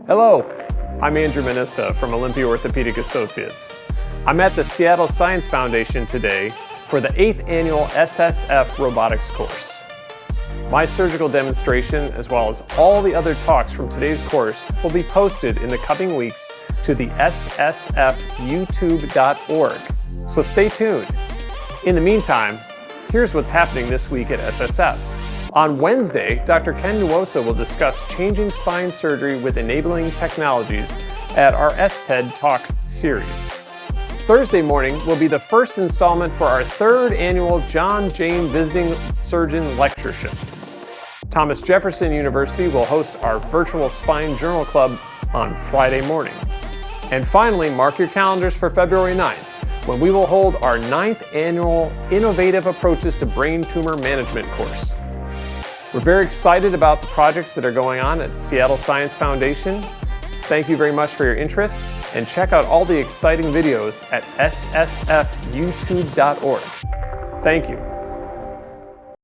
Hello, I'm Andrew Manista from Olympia Orthopedic Associates. I'm at the Seattle Science Foundation today for the 8th annual SSF robotics course. My surgical demonstration, as well as all the other talks from today's course, will be posted in the coming weeks to the ssfyoutube.org, so stay tuned. In the meantime, here's what's happening this week at SSF. On Wednesday, Dr. Ken Nuosa will discuss changing spine surgery with enabling technologies at our STED Talk series. Thursday morning will be the first installment for our 3rd annual John Jane Visiting Surgeon Lectureship. Thomas Jefferson University will host our virtual Spine Journal Club on Friday morning. And finally, mark your calendars for February 9th, when we will hold our 9th annual Innovative Approaches to Brain Tumor Management course. We're very excited about the projects that are going on at Seattle Science Foundation. Thank you very much for your interest, and check out all the exciting videos at ssfyoutube.org. Thank you.